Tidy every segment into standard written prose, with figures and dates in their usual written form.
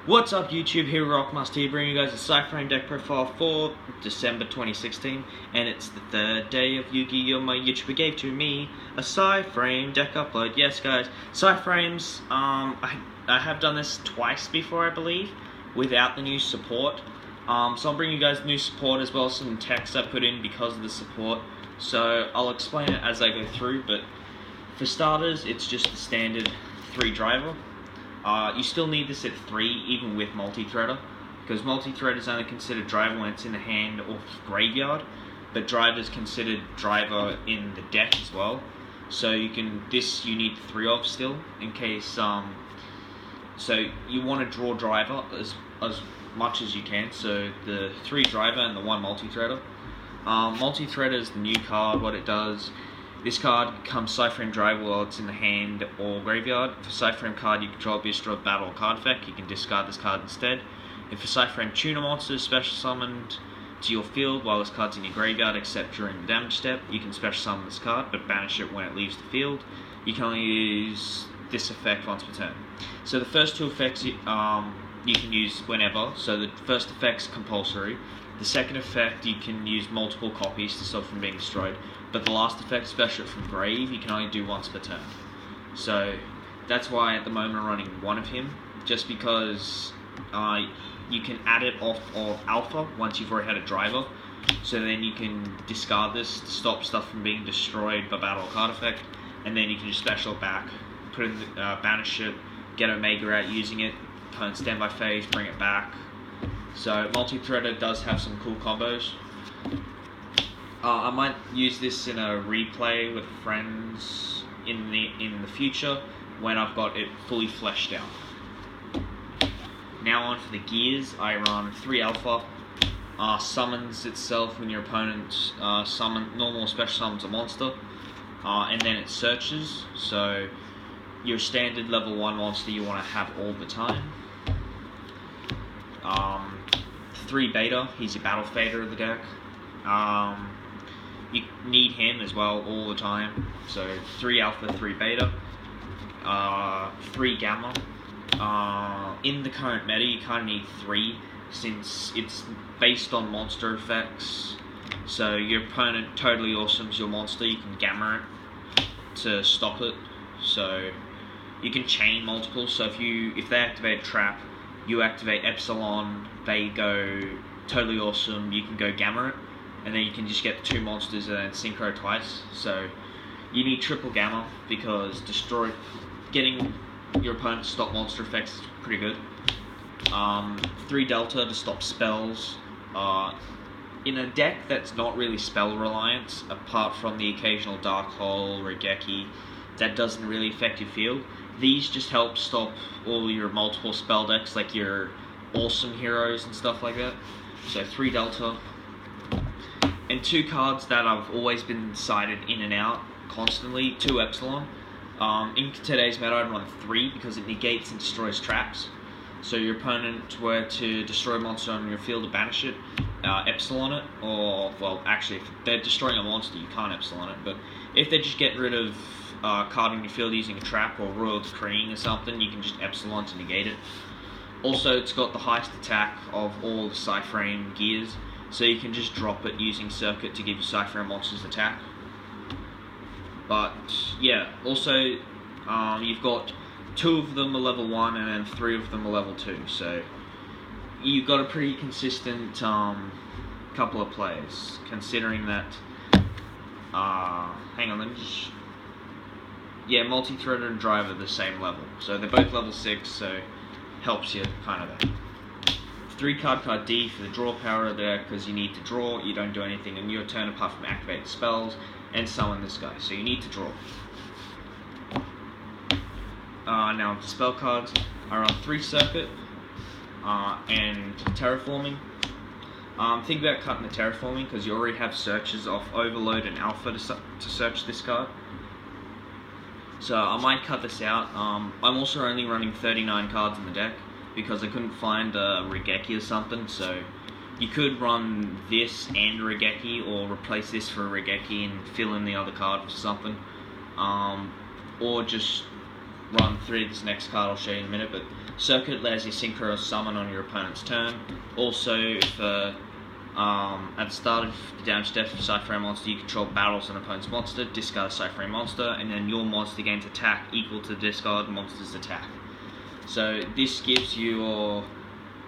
What's up YouTube, here Rockmaster here, bringing you guys a Cyframe deck profile for December 2016, and it's the third day of Yu-Gi-Oh! My YouTuber gave to me a Cyframe deck upload. Yes guys, Cyframes, I have done this twice before I believe, without the new support. So I'll bring you guys new support as well as some text I put in because of the support. So I'll explain it as I go through, but for starters, it's just the standard 3 driver. You still need this at 3, even with multi-threader, because multi-threader is only considered driver when it's in the hand or graveyard, but driver is considered driver in the deck as well. So you need 3 of still, in case, so you want to draw driver as much as you can, so the 3 driver and the 1 multi-threader. Multi-threader is the new card. What it does, this card becomes Cyframe driver while it's in the hand or graveyard. If a Cyframe card you control be destroyed with battle or card effect, you can discard this card instead. If a Cyframe tuner monster is special summoned to your field while this card's in your graveyard except during the damage step, you can special summon this card but banish it when it leaves the field. You can only use this effect once per turn. So the first 2 effects you can use whenever. So the first effect's compulsory. The second effect you can use multiple copies to stop from being destroyed, but the last effect, special from grave, you can only do once per turn. So that's why at the moment I'm running 1 of him, just because you can add it off of alpha once you've already had a driver, so then you can discard this to stop stuff from being destroyed by battle or card effect, and then you can just special it back, put in the, banish it, get Omega out using it, turn standby phase, bring it back. So multi-threader does have some cool combos. I might use this in a replay with friends in the future when I've got it fully fleshed out. Now on for the gears, I run 3 alpha. Summons itself when your opponent normal or special summons a monster, and then it searches. So your standard level 1 monster you want to have all the time. 3 beta, he's your battle fader of the deck. You need him as well all the time. So 3 alpha, 3 beta, 3 gamma. In the current meta, you kind of need 3 since it's based on monster effects. So your opponent totally awesomes your monster, you can gamma it to stop it. So you can chain multiple. So if they activate a trap, you activate Epsilon, they go totally awesome, you can go gamma it, and then you can just get the 2 monsters and then synchro twice. So you need triple gamma because getting your opponent to stop monster effects is pretty good. 3 delta to stop spells. In a deck that's not really spell reliant, apart from the occasional Dark Hole, Regeki, that doesn't really affect your field, these just help stop all your multiple spell decks like your awesome heroes and stuff like that. So 3 delta. And 2 cards that I've always been sided in and out constantly, 2 epsilon. In today's meta I'd run 3 because it negates and destroys traps. So your opponent were to destroy a monster on your field to banish it, epsilon it, or, well actually if they're destroying a monster you can't epsilon it, but if they just get rid of card in your field using a trap or royal decreeing or something, you can just epsilon to negate it. Also, it's got the highest attack of all the Cyframe gears, so you can just drop it using circuit to give your Cyframe monsters attack. But yeah, also you've got 2 of them are level 1 and then 3 of them are level 2, so you've got a pretty consistent couple of players, considering that hang on, let me just, yeah, multi-threader and driver are the same level, so they're both level 6, so helps you kind of there. 3 card D for the draw power of the deck, because you need to draw, you don't do anything in your turn apart from activate spells and summon this guy, so you need to draw. Now the spell cards, I run 3 circuit and terraforming. Think about cutting the terraforming because you already have searches off overload and alpha to search this card. So I might cut this out. I'm also only running 39 cards in the deck because I couldn't find a Regeki or something, so you could run this and Regeki or replace this for a Regeki and fill in the other card for something. Or just run 3 of this next card I'll show you in a minute, but Circuit allows you to synchro or summon on your opponent's turn. Also, for at the start of the damage death of Cypher monster, you control battles an opponent's monster, discard a Cypher monster, and then your monster gains attack equal to the discard monster's attack. So this gives your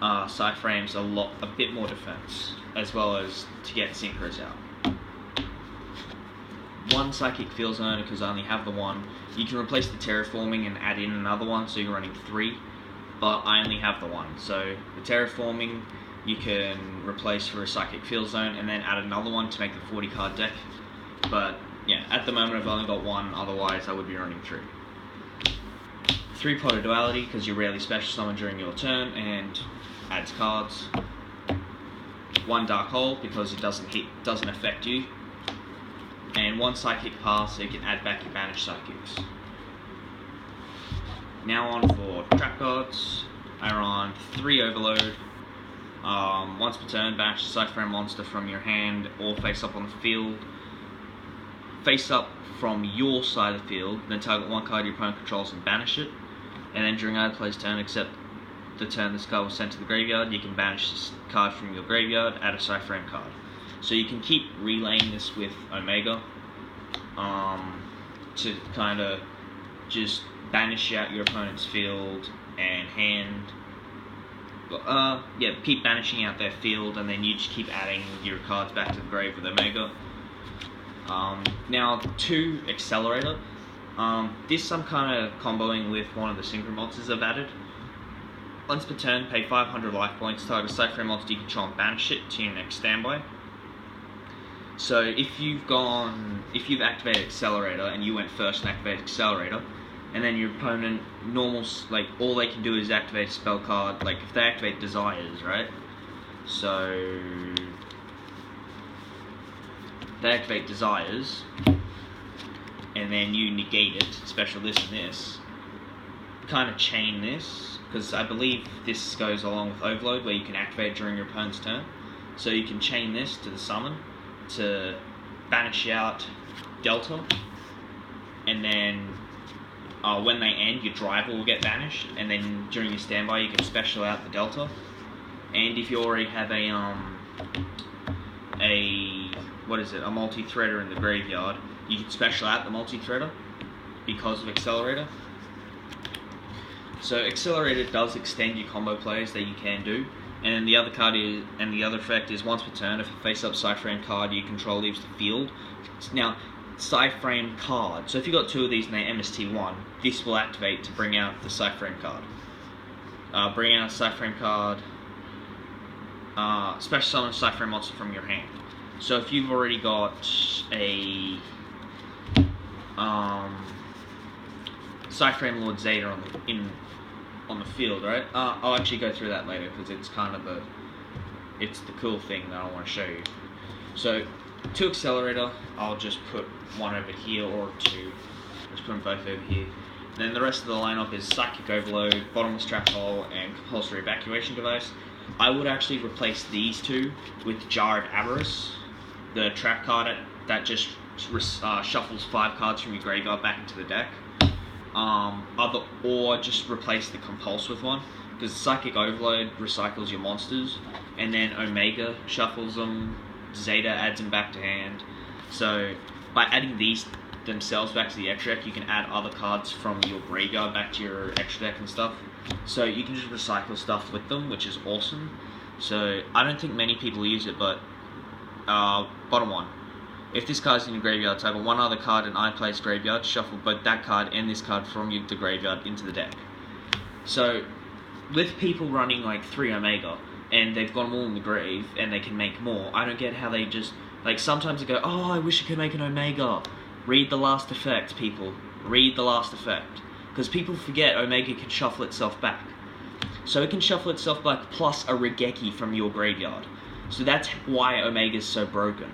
Cypher a bit more defense, as well as to get synchros out. One Psychic Field Zone, because I only have the one. You can replace the Terraforming and add in another one, so you're running 3. But I only have the one. So the Terraforming you can replace for a Psychic Field Zone and then add another one to make the 40 card deck. But yeah, at the moment I've only got one, otherwise I would be running 3. 3-Potter Duality, because you rarely special summon during your turn and adds cards. 1 Dark Hole, because it doesn't affect you. And 1 Psychic Pass, so you can add back your banished Psychics. Now on for trap cards. I run 3 Overload. Once per turn, banish a Cypher monster from your hand or face up on the field. Face up from your side of the field, then target 1 card your opponent controls and banish it. And then during either player's turn, except the turn this card was sent to the graveyard, you can banish this card from your graveyard, add a Cypher card. So you can keep relaying this with Omega to kind of just banish out your opponent's field and hand. Yeah, keep banishing out their field, and then you just keep adding your cards back to the grave with Omega. Now, 2 Accelerator. This I'm kind of comboing with one of the Synchro monsters I've added. Once per turn, pay 500 life points, target a Cypher monster you control and banish it to your next standby. So if you've activated Accelerator and you went first and activated Accelerator, and then your opponent all they can do is activate a spell card, like if they activate Desires, right? So they activate Desires, and then you negate it, special this and this, kind of chain this, because I believe this goes along with Overload, where you can activate it during your opponent's turn. So you can chain this to the summon, to banish out Delta, and then when they end, your driver will get banished, and then during your standby you can special out the Delta. And if you already have a multi-threader in the graveyard, you can special out the multi-threader because of Accelerator. So Accelerator does extend your combo plays that you can do. And the other effect is once per turn, if a face-up Cypher card you control leaves the field. Now, Cypher card. So if you got 2 of these and they MST1, this will activate to bring out the Cypher card. Bring out a Cypher card. Special summon a Cypher monster from your hand. So if you've already got a Cypher Lord Zeta on the field, right? I'll actually go through that later because it's kind of the cool thing that I want to show you. So 2 Accelerator, I'll just put 1 over here, or 2. Just put them both over here. Then the rest of the lineup is Psychic Overload, Bottomless Trap Hole, and Compulsory Evacuation Device. I would actually replace these 2 with Jar of Avarice, the trap card that just shuffles 5 cards from your graveyard back into the deck. Or just replace the Compulse with one, because Psychic Overload recycles your monsters, and then Omega shuffles them, Zeta adds them back to hand. So by adding these themselves back to the extra deck, you can add other cards from your graveyard back to your extra deck and stuff. So you can just recycle stuff with them, which is awesome. So I don't think many people use it, but bottom 1. If this card's in your graveyard, table 1 other card in either player's graveyard, shuffle both that card and this card from the graveyard into the deck. So, with people running like 3 Omega, and they've got them all in the grave, and they can make more, I don't get how they just, sometimes they go, oh, I wish I could make an Omega. Read the last effect, people. Read the last effect. Because people forget Omega can shuffle itself back. So it can shuffle itself back plus a Regeki from your graveyard. So that's why Omega is so broken.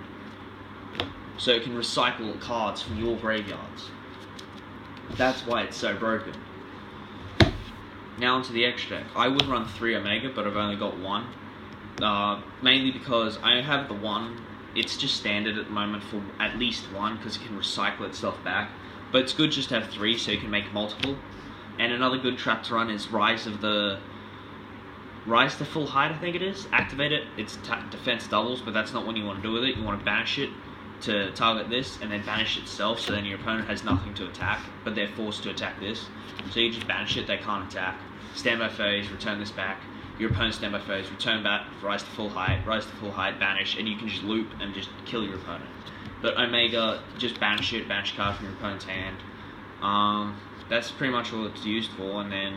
So it can recycle cards from your graveyards. That's why it's so broken. Now onto the extra deck. I would run 3 Omega, but I've only got 1. Mainly because I have the 1. It's just standard at the moment for at least 1, because it can recycle itself back. But it's good just to have 3, so you can make multiple. And another good trap to run is Rise to Full Height, I think it is. Activate it. It's defense doubles, but that's not what you want to do with it. You want to banish it to target this, and then banish itself, so then your opponent has nothing to attack, but they're forced to attack this. So you just banish it, they can't attack. Standby phase, return this back. Your opponent's standby phase, return back, Rise to Full Height, banish, and you can just loop and just kill your opponent. But Omega, just banish it, banish a card from your opponent's hand. That's pretty much all it's used for, and then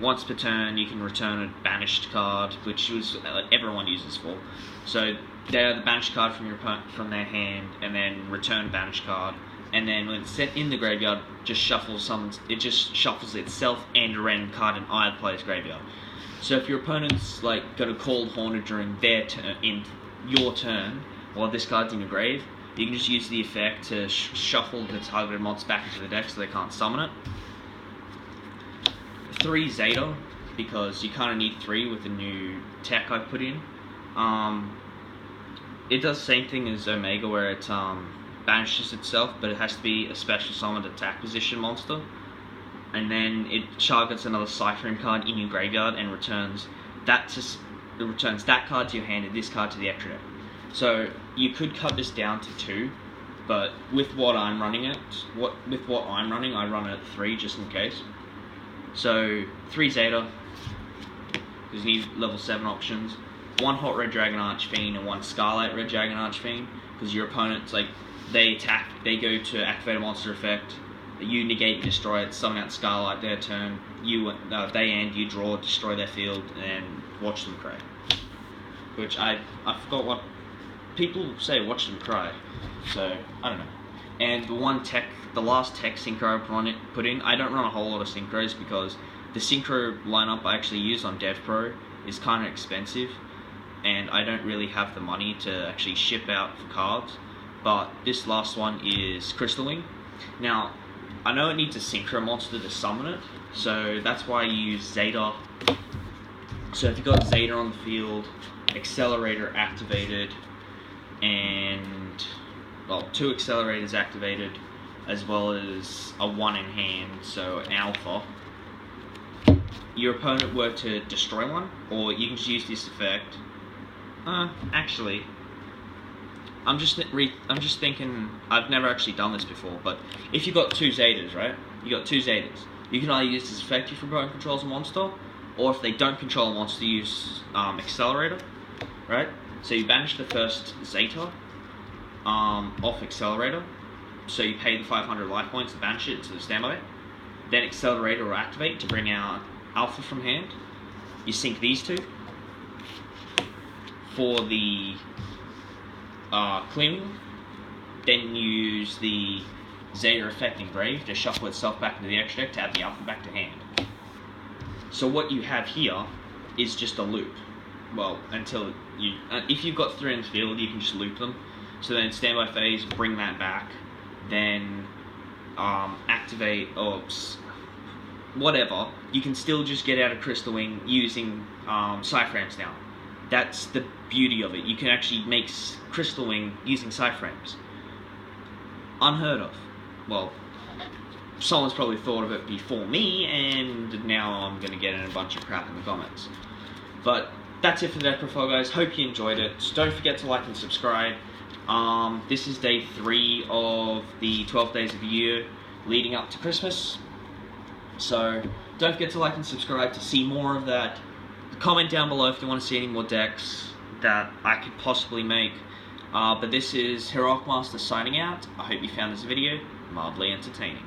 once per turn you can return a banished card, which is everyone uses for. So they are the banished card from your opponent, from their hand, and then return banished card. And then when it's set in the graveyard, just shuffles itself and a random card in either player's graveyard. So if your opponent's like got a Cold Hornet during their turn, in your turn, while this card's in your grave, you can just use the effect to shuffle the targeted monster back into the deck so they can't summon it. 3 Zeta, because you kind of need 3 with the new tech I put in. It does the same thing as Omega, where it banishes itself, but it has to be a special summoned attack position monster. And then it targets another Cypher card in your graveyard and returns that card to your hand and this card to the extra deck. So you could cut this down to 2, but with what I'm running, I run it at 3 just in case. So 3 Zeta, because you need level 7 options. 1 Hot Red Dragon Archfiend and 1 Scarlet Red Dragon Archfiend, because your opponent's like, they go to activate a monster effect, you negate and destroy it, summon out Scarlet their turn, you draw, destroy their field, and watch them cry. Which I forgot what people say, watch them cry. So I don't know. And the last tech synchro I put in, I don't run a whole lot of synchros because the synchro lineup I actually use on DevPro is kind of expensive, and I don't really have the money to actually ship out for cards. But this last one is Crystal Wing. Now, I know it needs a synchro monster to summon it, so that's why I use Zeta. So if you've got Zeta on the field, Accelerator activated, and, well, 2 Accelerators activated, as well as a 1 in hand, so an Alpha. Your opponent were to destroy one, or you can just use this effect. Actually, I'm just thinking, I've never actually done this before, but if you've got 2 Zetas, right? You got 2 Zetas. You can either use this effect if your opponent controls a monster, or if they don't control a monster, use Accelerator, right? So you banish the first Zeta off Accelerator, so you pay the 500 life points to banish it into the standby. Then Accelerator will activate to bring out Alpha from hand. You sync these 2 for the clearing. Then you use the Zeta effect engraved to shuffle itself back into the extra deck to add the Alpha back to hand. So what you have here is just a loop. Well, until you, if you've got 3 in the field, you can just loop them. So then standby phase, bring that back, then activate, or whatever. You can still just get out of Crystal Wing using Cyframes now. That's the beauty of it. You can actually make Crystal Wing using Cyframes. Unheard of. Well, someone's probably thought of it before me, and now I'm going to get in a bunch of crap in the comments. But that's it for the deck profile, guys. Hope you enjoyed it. Don't forget to like and subscribe. This is day 3 of the 12 days of the year leading up to Christmas. So don't forget to like and subscribe to see more of that. Comment down below if you want to see any more decks that I could possibly make. But this is Heroic Master signing out. I hope you found this video mildly entertaining.